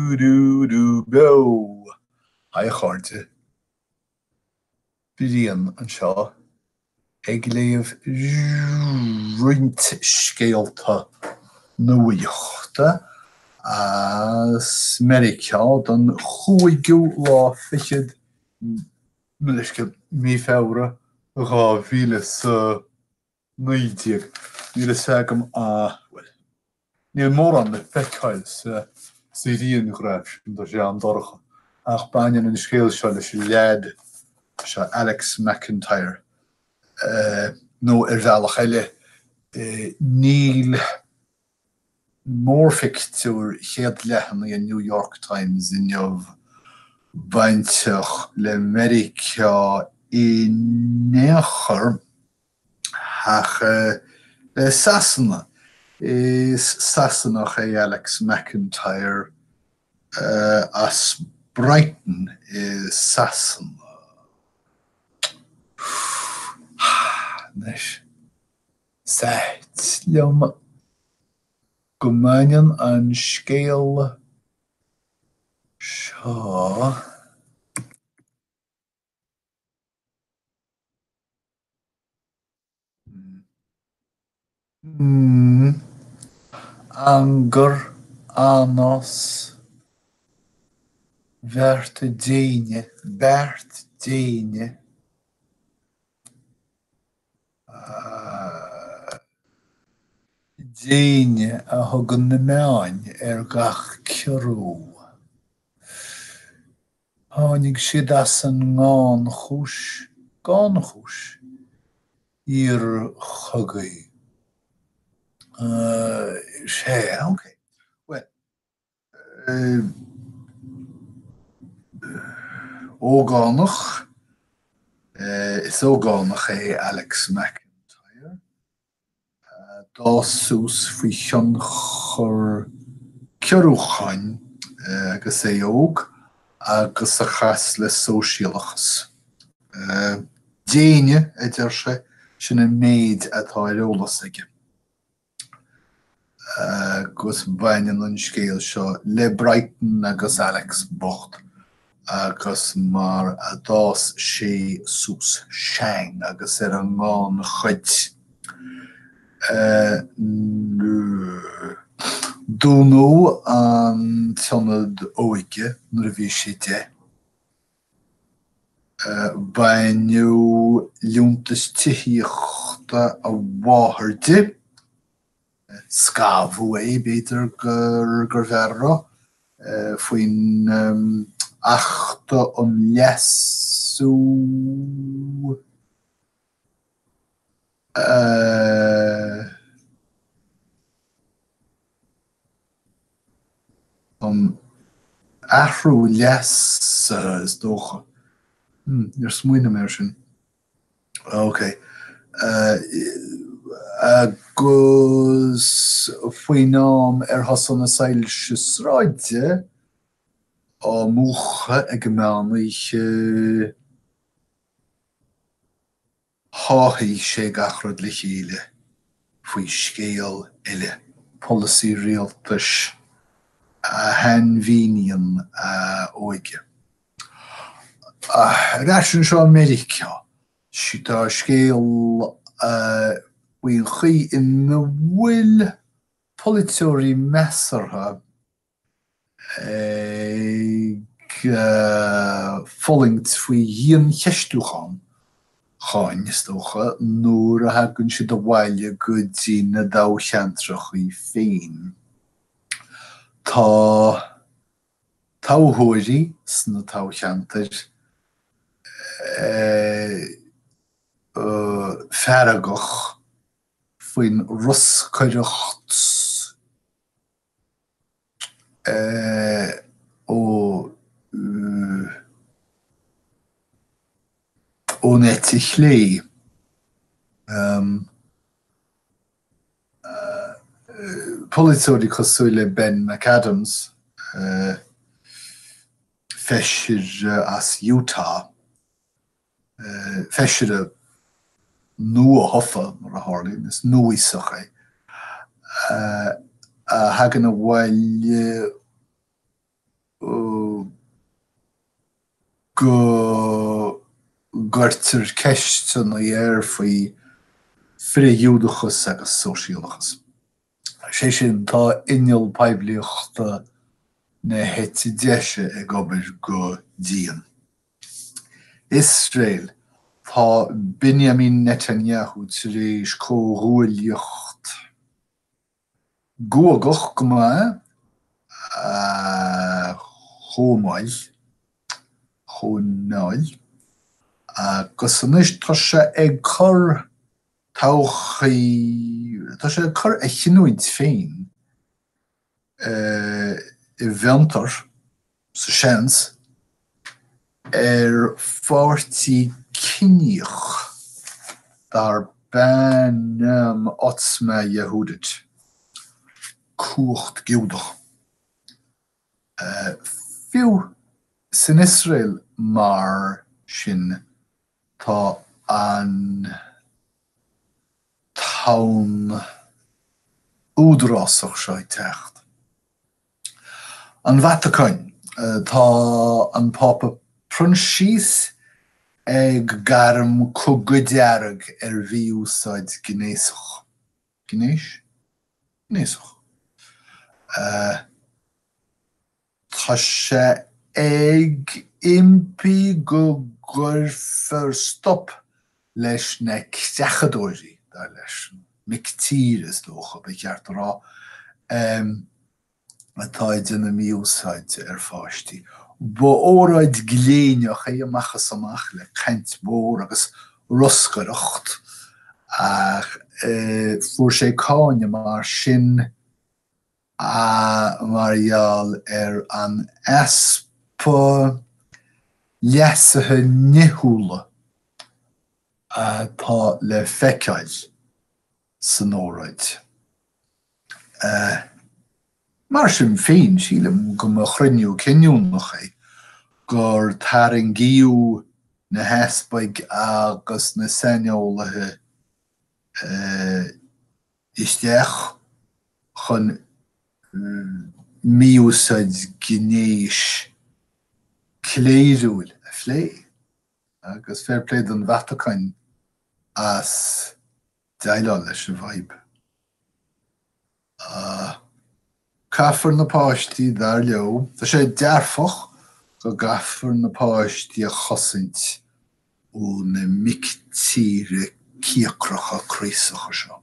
Bo. Hi Charte. Bíon an seo ag léamh roint scéalta Nuachta as Meiriceá don chúigiú lá fichiid Miliske mí fára gá vílas nuidig. Meiriceá gom well. Níl mór an le feicáil sa díon gráibh do sé an dorcha. Ach bainean an scéal seo leis lead se Alex McIntyre. nó bhealach eile níl mór fictúr chéad lehan i New York Times in jobh bainteach le Meiriceá i néachar ach le Sasanna. Is Sassanach Alex McIntyre as Brighton is Sassanna. Nes Sait leom Gomanian an scéal seo Angur Anos Bert Déine Déine a thugann na meáin gach cearú. Tháinig siad as an ngán chúis ar chugaí. Sé, okay. Well, ógánach is ógánach Alex McIntyre. Dásús faoi tion chur cearúchain agus óg agus a chas le sóisialachas. Déine idir sé sin a méid atá leolalas aige. Agus bainean an scéal seo le Brighton agus Alex Bocht agus mar a dás sé sús seang agus an ngán chuid. Dúnú an tionad óige nuair a bhí sé de. Bainniú liúntas tithíochta a bháthar de. Scabhú beidir gur bherra faoin achta liasú ahrú lias is dócha. Smuoine mar sin. Okay. Agus faoin nám thosan na saoil sráide á múcha ag meánaigh háthaigh sé gachrad le chéile faoi scéal eile. Policy rialtas a Hanvínian óige. Rásin seo Meiriceá. Si tá scéal bhuiin chuí in na bhfuil politeoirí Measarthaigh follingt faoi dhian cheistúchan cháin is dócha nuair a hagann siad a bhaile go dtí na dácheantrachaí féin. Tá táthóirí sna tácheantar fearagach faoin ruscaireacht ó netich lé. Politeoirí cosúile Ben McAdams feisir as Utah feisir a nua hoffa mar a Harlín is nuasacha hagan a bhaile go gortir ceiste na faoi friúdachas agus sosiálachas. Sé sin tá inneal pebliachta na hetideise ag obair go díon. Israel tá Benjamin Netanyahu tar éis cóghúiliocht gógach go maith chómáil chónáil agus anis tá sé ag chur tá sé ag chur a chinúid féin I bheantar sa seans fáirtí cineach dar ben Otzma Yehudit cuacht giúdach. Fiú san Israel mar sin tá an taun údrásach seo techt. An Vatican tá an Papa Francis ag garam cogadearag bhí úsáid gnéasach. Gnéis? Gnéasach. Tá sé ag impi go gurfar stop leis na ceachadóirí dar leis mictír is dócha be ceart rá atá na míúsáid fáistí. Ba óráid gléineach amachchas amach le caint mór agus roscaracht ach fuair sé cáine mar sin marall an espa leasathe nithúla tá le feiceáil san óráid. Mar sin féin sílam go mo chruinniú cinniúnach gur taringíú na hespaig agus na seineolathe isteach chun míúsáid gnéis cléirúil a phlé agus fairpléid an Vatican as daile leis a bhaib. Caafar na páistí dar leo, tá sé dearfach go gaafar na páistí a chosaint ó na mictíre ciacracha críosacha seo.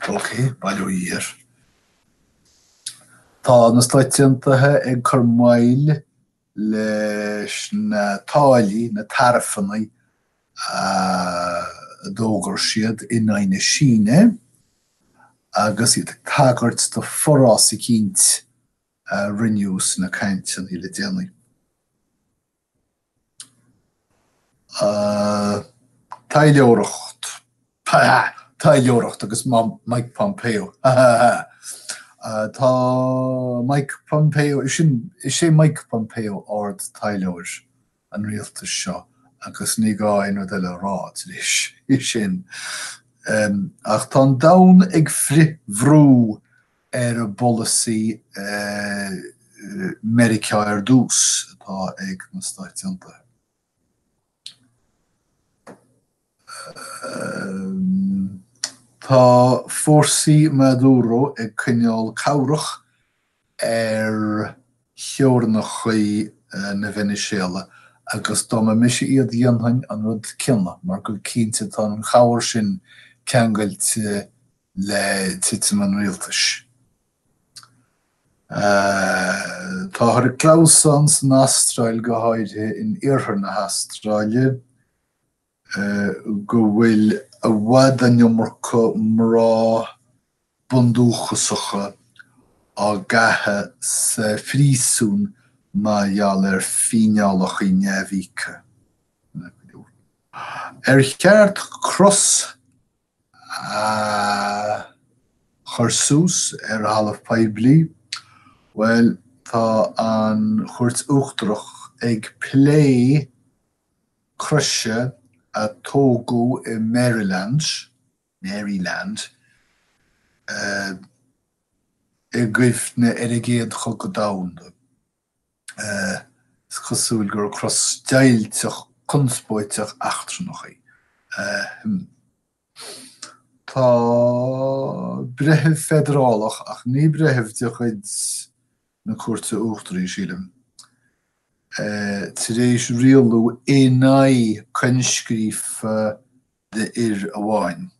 Ok, bailú ír. Tá na stáitiantathe ag chur mbaile leis na táillí, na tarfannaí dógar siad in aine síne, agus iad tagart do forrás I cínt rinneús na caintean I le déanaí. Tailioracht agus Mike Pompeo. Tá Mike Pompeo, is sé Mike Pompeo ard tailioir an rialtas seo, agus ní gáin eile rád leis sin. Ach tá dain ag bhrú a bollasí Meiriceá dús atá ag na stáitianta. Tá fórsaí Maduro ag cineál cabhrach cheornachaí na Venezuela agus dá mise iad dhéanhain an rud cinna, mar go cínte tá an chabhar sin ceangailte le titim an rialtas. Tá thar clásán san Astráil go háirithe in iarthar na Astráile go bhfuil a bhd an iommarcha mrá bundúchasacha á gathe sa phríosún maiall fíneálachaí neamhíche. Cheart cross chursús halamh poiblí, well, tá an chuirt uachtarach ag plé cruise a tógú I Maryland, I gcuimhne ar a géad chug go domhanda. chasúil gur crosstailte conspóiteach achtranochaí. Tá bretheh federálach ach ní bretheh de chuid na cuairte uachtarí sílim. Tar éis rialú énaí conscríofa de ir amháin.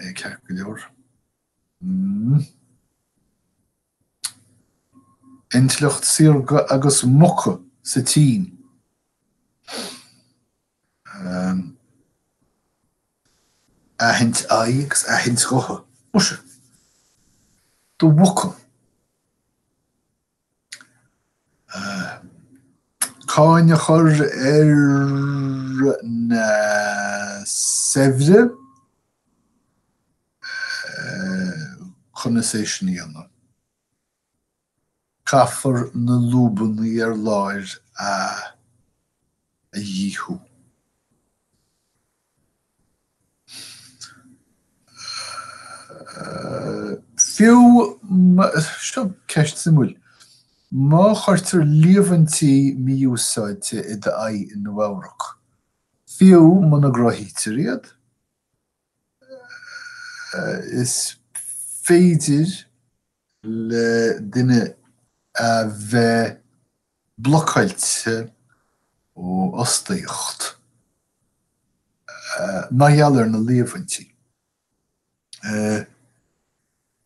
Ag ceap go leor. Intleacht siar agus mocha sa tín. Ahint ai agus ahint rocha. Musha. Do mocha. Cáine chur na sevre chuna sé sníanna. Caafar na lúbanna láir a dhíthú. Fiú, seo ceist simúil, má chuirtear líomhantí míúsáide I d'aghaidh in Nuacht. Fiú muna gráithítear iad. Is féidir le duine a bheith blochailte ó ostaíocht maheallar na líomhantí.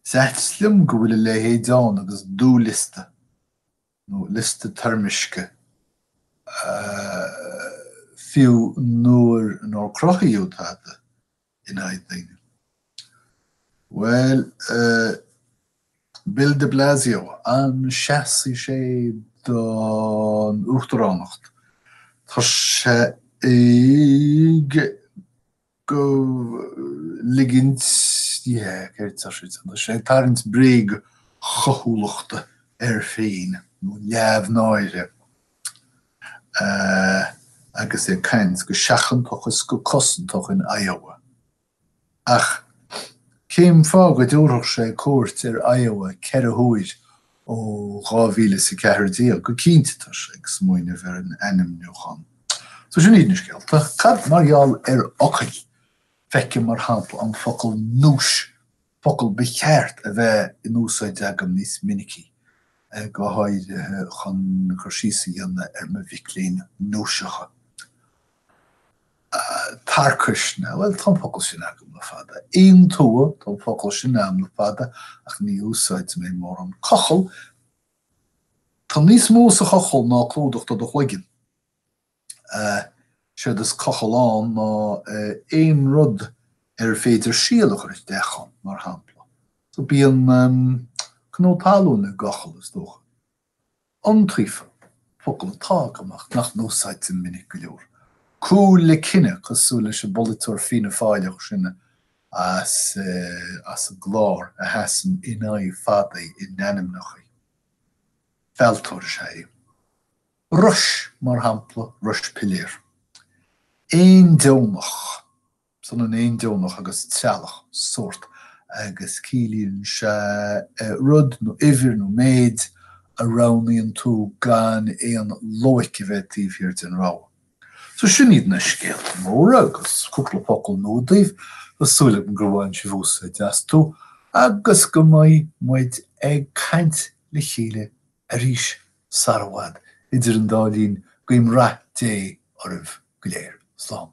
Zetslim go bhfuil le héadán agus dúliste nó liste termisce fiú nuair nó crochaíú táta in aghaidh daoine. Well, Bill de Blasio an seasaí sé don Uachtaránacht. Tá sé ag go ligint, céirt tá sé tarint bríg chothúlachta féin, nó leabhnáire. Agus é caint go seachantochas go cosantoch in Iowa. Ach, céim fá go dúrach sé cuairt Iowa ceithre huair ó 2014 go cinnte tá sé ag smaoine bhar an ainm nuachan. So sin iad niscéal. Tá cad margheall ocail feice mar hampla an focail núis, focail becheart a bheith in úsáid agam níos minicí go háirithe chun chuirsíosa dhéanamh me bhiclín núiseacha. Tarcusna, well, tá focail sin agam na fada. Aon tua, tá focail sin am na fada, ach ní úsáid mé mór an cochail. Tá níos mó sa cochail ná clúdacht do chuigin. Siad is cochailán ná aon rud féidir síalach ar dechan mar hampla. So bíon knótáúna gachal is dócha. Antrífa, focail atá amach nach nósáid in minic go leor. Cú le cinenne cosú leis a bolitóir fina fáileach sinne as a glár a heasan in aghaidh fadaí in ainmneachaí. Feltóir sé. Rush mar hampla, rush piléir. Aon deonach, son an aon deonach agus tealach sort agus cílíonn se rud nó uimhir nó méid a rognaíonn tú gan éon loic a bheith tíomhthíir den rá. So sin iad na scéal móra agus cúpla focail nódaobh asúla an gur bhhain si bhúsa deas tú agus go maid ag caint le chéile a rís sarabhad idir an dálín goim rath dé oribh go léir. Slán.